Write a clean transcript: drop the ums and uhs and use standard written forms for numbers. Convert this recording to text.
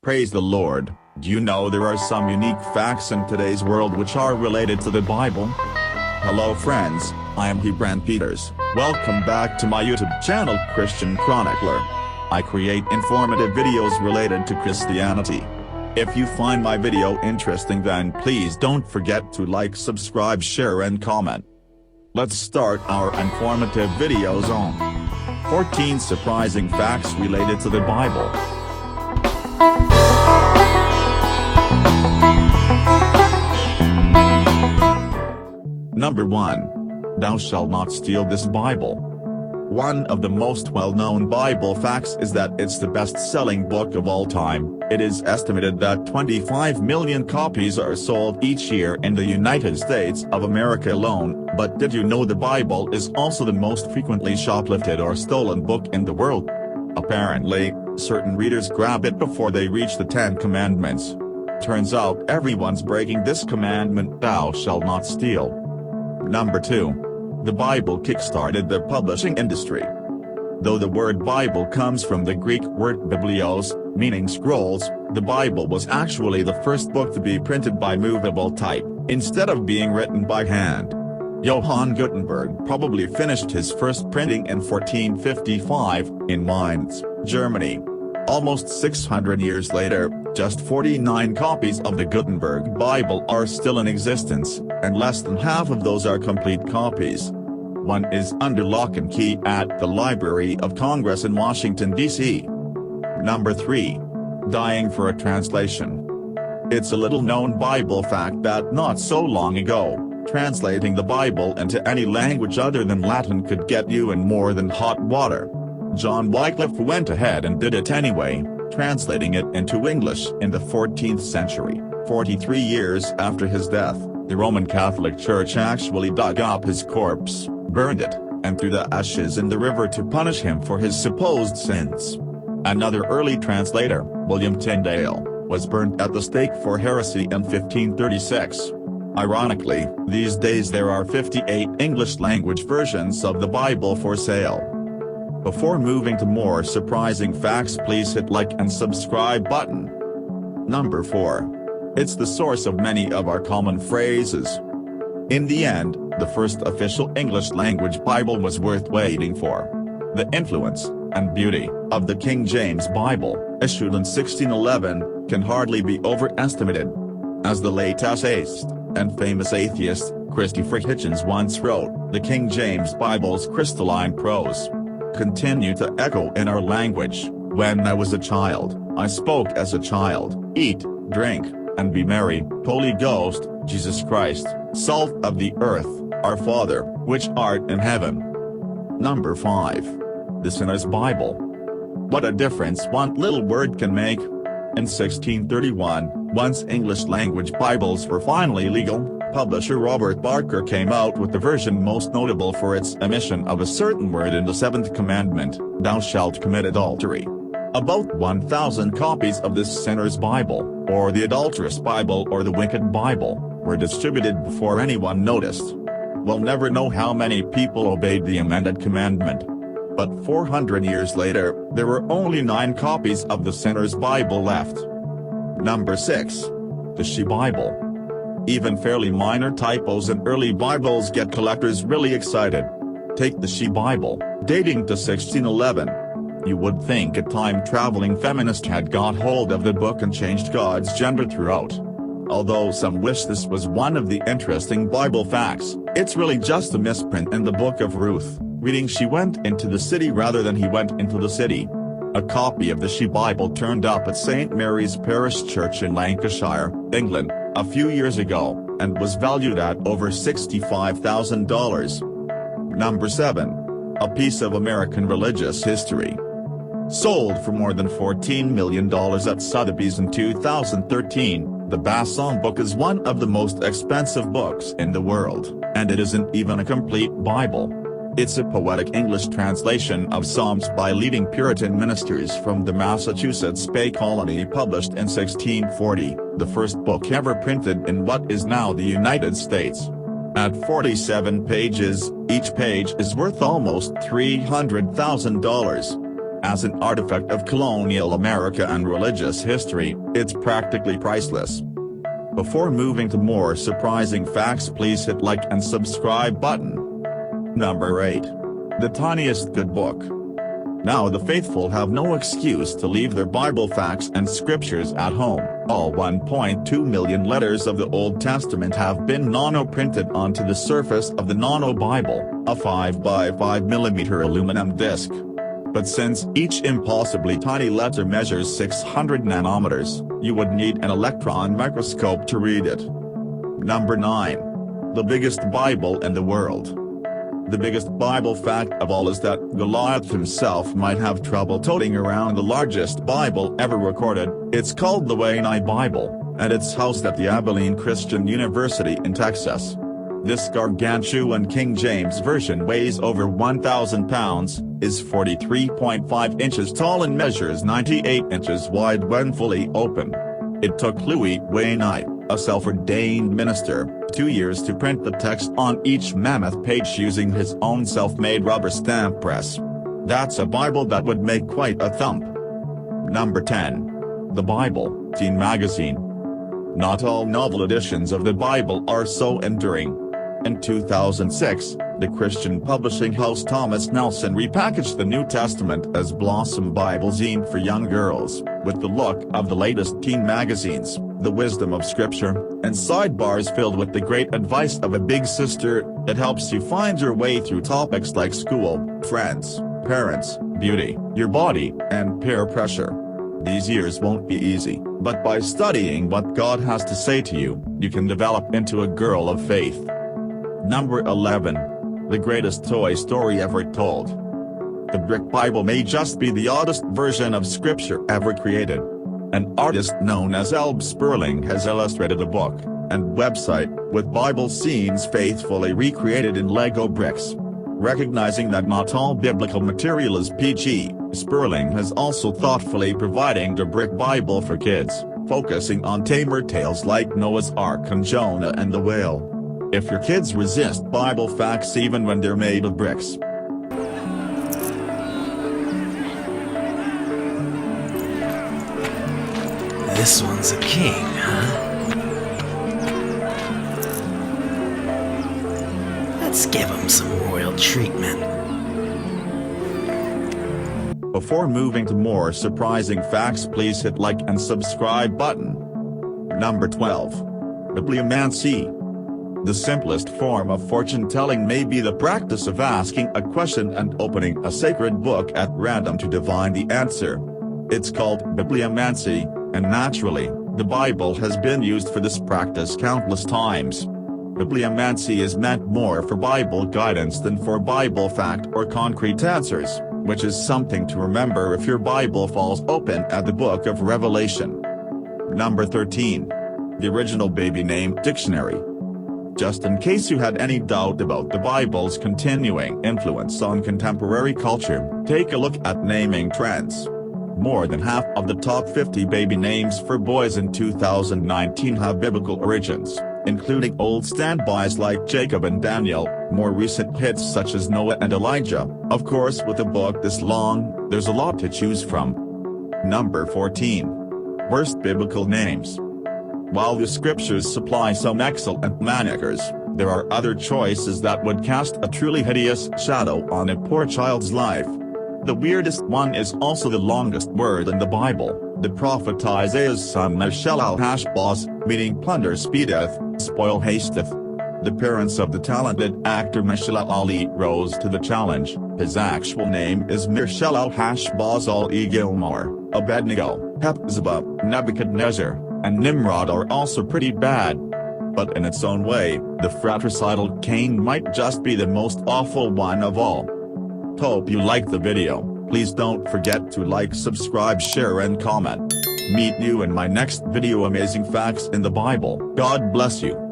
Praise the Lord. Do you know there are some unique facts in today's world which are related to the Bible? Hello friends, I am Hebron Peters. Welcome back to my YouTube channel Christian Chronicler. I create informative videos related to Christianity. If you find my video interesting, then please don't forget to like, subscribe, share and comment. Let's start our informative videos on 14 surprising facts related to the Bible. Number 1. Thou shalt not steal this Bible. One of the most well-known Bible facts is that it's the best-selling book of all time. It is estimated that 25 million copies are sold each year in the United States of America alone, but did you know the Bible is also the most frequently shoplifted or stolen book in the world? Apparently, certain readers grab it before they reach the 10 Commandments. Turns out everyone's breaking this commandment, thou shalt not steal. Number 2. The Bible kickstarted the publishing industry. Though the word Bible comes from the Greek word biblios, meaning scrolls, the Bible was actually the first book to be printed by movable type, instead of being written by hand. Johann Gutenberg probably finished his first printing in 1455, in Mainz, Germany. Almost 600 years later, just 49 copies of the Gutenberg Bible are still in existence, and less than half of those are complete copies. One is under lock and key at the Library of Congress in Washington, D.C. Number 3. Dying for a translation. It's a little-known Bible fact that not so long ago, translating the Bible into any language other than Latin could get you in more than hot water. John Wycliffe went ahead and did it anyway, translating it into English in the 14th century. 43 years after his death, the Roman Catholic Church actually dug up his corpse, burned it, and threw the ashes in the river to punish him for his supposed sins. Another early translator, William Tyndale, was burnt at the stake for heresy in 1536. Ironically, these days there are 58 English-language versions of the Bible for sale. Before moving to more surprising facts, please hit like and subscribe button. Number 4. It's the source of many of our common phrases. In the end, the first official English-language Bible was worth waiting for. The influence and beauty of the King James Bible, issued in 1611, can hardly be overestimated. As the late essayist and famous atheist, Christopher Hitchens once wrote, the King James Bible's crystalline prose continue to echo in our language. When I was a child, I spoke as a child, eat, drink, and be merry. Holy Ghost, Jesus Christ, salt of the earth, our Father, which art in heaven. Number 5. The Sinner's Bible. What a difference one little word can make. In 1631, once English-language Bibles were finally legal, publisher Robert Barker came out with the version most notable for its omission of a certain word in the 7th commandment, thou shalt commit adultery. About 1,000 copies of this Sinner's Bible, or the Adulterous Bible or the Wicked Bible, were distributed before anyone noticed. We'll never know how many people obeyed the amended commandment. But 400 years later, there were only 9 copies of the Sinner's Bible left. Number 6. The She Bible. Even fairly minor typos in early Bibles get collectors really excited. Take the She Bible, dating to 1611. You would think a time-traveling feminist had got hold of the book and changed God's gender throughout. Although some wish this was one of the interesting Bible facts, it's really just a misprint in the book of Ruth, reading she went into the city rather than he went into the city. A copy of the She Bible turned up at St. Mary's Parish Church in Lancashire, England, a few years ago, and was valued at over $65,000. Number 7. A piece of American religious history. Sold for more than $14 million at Sotheby's in 2013, the Bassam Book is one of the most expensive books in the world, and it isn't even a complete Bible. It's a poetic English translation of Psalms by leading Puritan ministers from the Massachusetts Bay Colony, published in 1640, the first book ever printed in what is now the United States. At 47 pages, each page is worth almost $300,000. As an artifact of colonial America and religious history, it's practically priceless. Before moving to more surprising facts, please hit like and subscribe button. Number 8. The Tiniest Good Book. Now the faithful have no excuse to leave their Bible facts and scriptures at home. All 1.2 million letters of the Old Testament have been nano-printed onto the surface of the Nano Bible, a 5 by 5 mm aluminum disc. But since each impossibly tiny letter measures 600 nanometers, you would need an electron microscope to read it. Number 9. The biggest Bible in the world. The biggest Bible fact of all is that Goliath himself might have trouble toting around the largest Bible ever recorded. It's called the Wayne Bible, and it's housed at the Abilene Christian University in Texas. This gargantuan King James Version weighs over 1,000 pounds, is 43.5 inches tall and measures 98 inches wide when fully open. It took Louis Wayne, a self-ordained minister, 2 years to print the text on each mammoth page using his own self-made rubber stamp press. That's a Bible that would make quite a thump. Number 10. The Bible, Teen Magazine. Not all novel editions of the Bible are so enduring. In 2006, the Christian publishing house Thomas Nelson repackaged the New Testament as Bassam Bible zine for young girls, with the look of the latest teen magazines, the wisdom of scripture, and sidebars filled with the great advice of a big sister that helps you find your way through topics like school, friends, parents, beauty, your body, and peer pressure. These years won't be easy, but by studying what God has to say to you, you can develop into a girl of faith. Number 11. The greatest toy story ever told. The Brick Bible may just be the oddest version of scripture ever created. An artist known as Elb Sperling has illustrated a book and website with Bible scenes faithfully recreated in Lego bricks. Recognizing that not all biblical material is PG, Sperling has also thoughtfully providing the Brick Bible for kids, focusing on tamer tales like Noah's Ark and Jonah and the Whale. If your kids resist Bible facts even when they're made of bricks. This one's a king, huh? Let's give him some royal treatment. Before moving to more surprising facts, please hit like and subscribe button. Number 12. Bibliomancy. The simplest form of fortune-telling may be the practice of asking a question and opening a sacred book at random to divine the answer. It's called Bibliomancy, and naturally, the Bible has been used for this practice countless times. Bibliomancy is meant more for Bible guidance than for Bible fact or concrete answers, which is something to remember if your Bible falls open at the book of Revelation. Number 13. The Original Baby Name Dictionary. Just in case you had any doubt about the Bible's continuing influence on contemporary culture, take a look at naming trends. More than half of the top 50 baby names for boys in 2019 have biblical origins, including old standbys like Jacob and Daniel, more recent hits such as Noah and Elijah. Of course, with a book this long, there's a lot to choose from. Number 14. Worst biblical names. While the scriptures supply some excellent monikers, there are other choices that would cast a truly hideous shadow on a poor child's life. The weirdest one is also the longest word in the Bible. The prophet Isaiah's son Hashbaz, meaning plunder speedeth, spoil hasteth. The parents of the talented actor Mahershala Ali rose to the challenge. His actual name is Mahershala Hashbaz Al-Gilmore. Abednego, Hephzibah, Nebuchadnezzar, and Nimrod are also pretty bad. But in its own way, the fratricidal Cain might just be the most awful one of all. Hope you liked the video. Please don't forget to like, subscribe, share and comment. Meet you in my next video. Amazing facts in the Bible. God bless you.